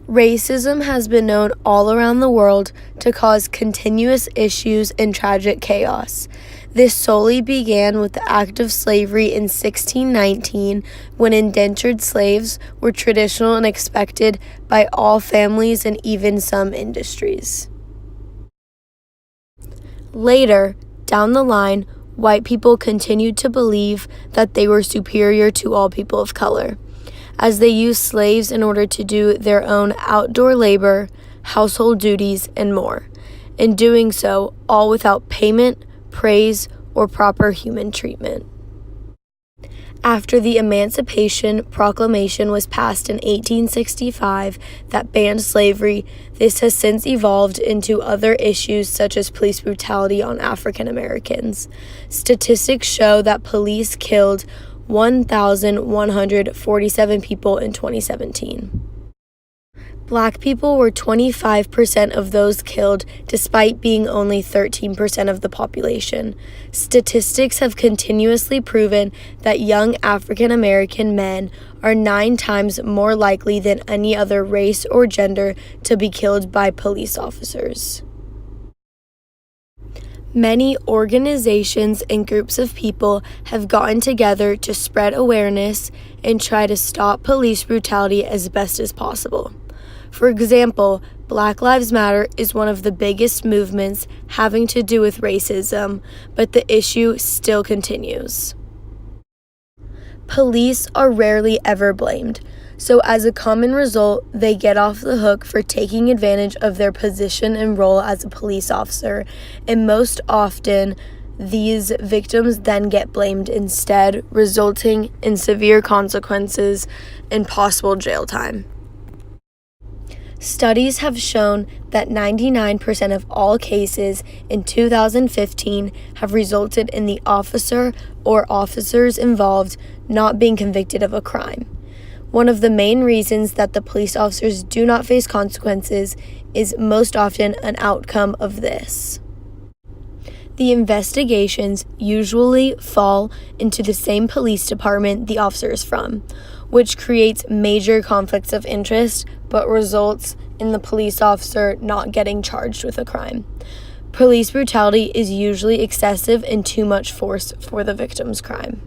Racism has been known all around the world to cause continuous issues and tragic chaos. This solely began with the act of slavery in 1619, when indentured slaves were traditional and expected by all families and even some industries. Later, down the line, white people continued to believe that they were superior to all people of color, as they used slaves in order to do their own outdoor labor, household duties, and more, in doing so all without payment, praise, or proper human treatment. After the Emancipation Proclamation was passed in 1865 that banned slavery, this has since evolved into other issues such as police brutality on African Americans. Statistics show that police killed 1,147 people in 2017. Black people were 25% of those killed, despite being only 13% of the population. Statistics have continuously proven that young African American men are 9 times more likely than any other race or gender to be killed by police officers. Many organizations and groups of people have gotten together to spread awareness and try to stop police brutality as best as possible. For example, Black Lives Matter is one of the biggest movements having to do with racism, but the issue still continues. Police are rarely ever blamed, so as a common result, they get off the hook for taking advantage of their position and role as a police officer, and most often, these victims then get blamed instead, resulting in severe consequences and possible jail time. Studies have shown that 99% of all cases in 2015 have resulted in the officer or officers involved not being convicted of a crime. One of the main reasons that the police officers do not face consequences is most often an outcome of this. The investigations usually fall into the same police department the officer is from, which creates major conflicts of interest but results in the police officer not getting charged with a crime. Police brutality is usually excessive and too much force for the victim's crime.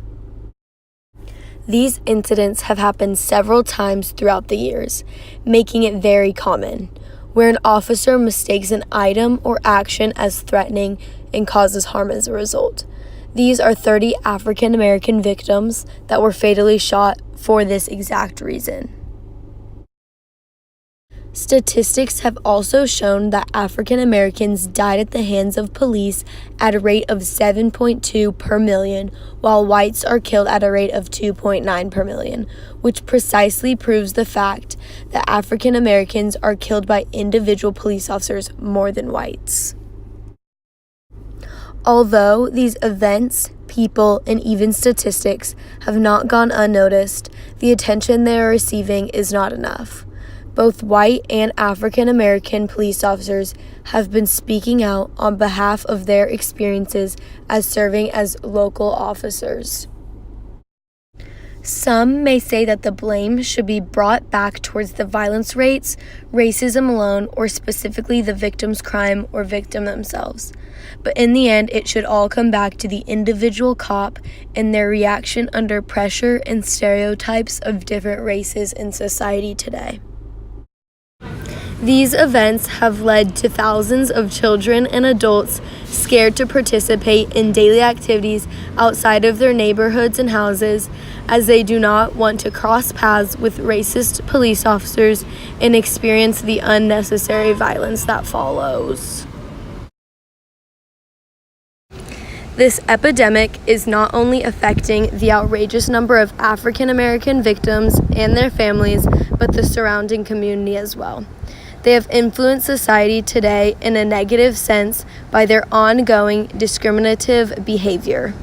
These incidents have happened several times throughout the years, making it very common, where an officer mistakes an item or action as threatening and causes harm as a result. These are 30 African American victims that were fatally shot for this exact reason. Statistics have also shown that African Americans died at the hands of police at a rate of 7.2 per million, while whites are killed at a rate of 2.9 per million, which precisely proves the fact that African Americans are killed by individual police officers more than whites. Although these events, people, and even statistics have not gone unnoticed, the attention they are receiving is not enough. Both white and African American police officers have been speaking out on behalf of their experiences as serving as local officers. Some may say that the blame should be brought back towards the violence rates, racism alone, or specifically the victim's crime or victim themselves. But in the end, it should all come back to the individual cop and their reaction under pressure and stereotypes of different races in society today. These events have led to thousands of children and adults scared to participate in daily activities outside of their neighborhoods and houses, as they do not want to cross paths with racist police officers and experience the unnecessary violence that follows. This epidemic is not only affecting the outrageous number of African American victims and their families, but the surrounding community as well. They have influenced society today in a negative sense by their ongoing discriminative behavior.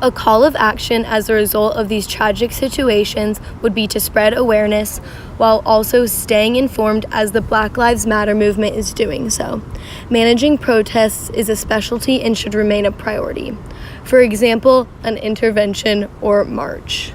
A call of action as a result of these tragic situations would be to spread awareness while also staying informed as the Black Lives Matter movement is doing so. Managing protests is a specialty and should remain a priority. For example, an intervention or march.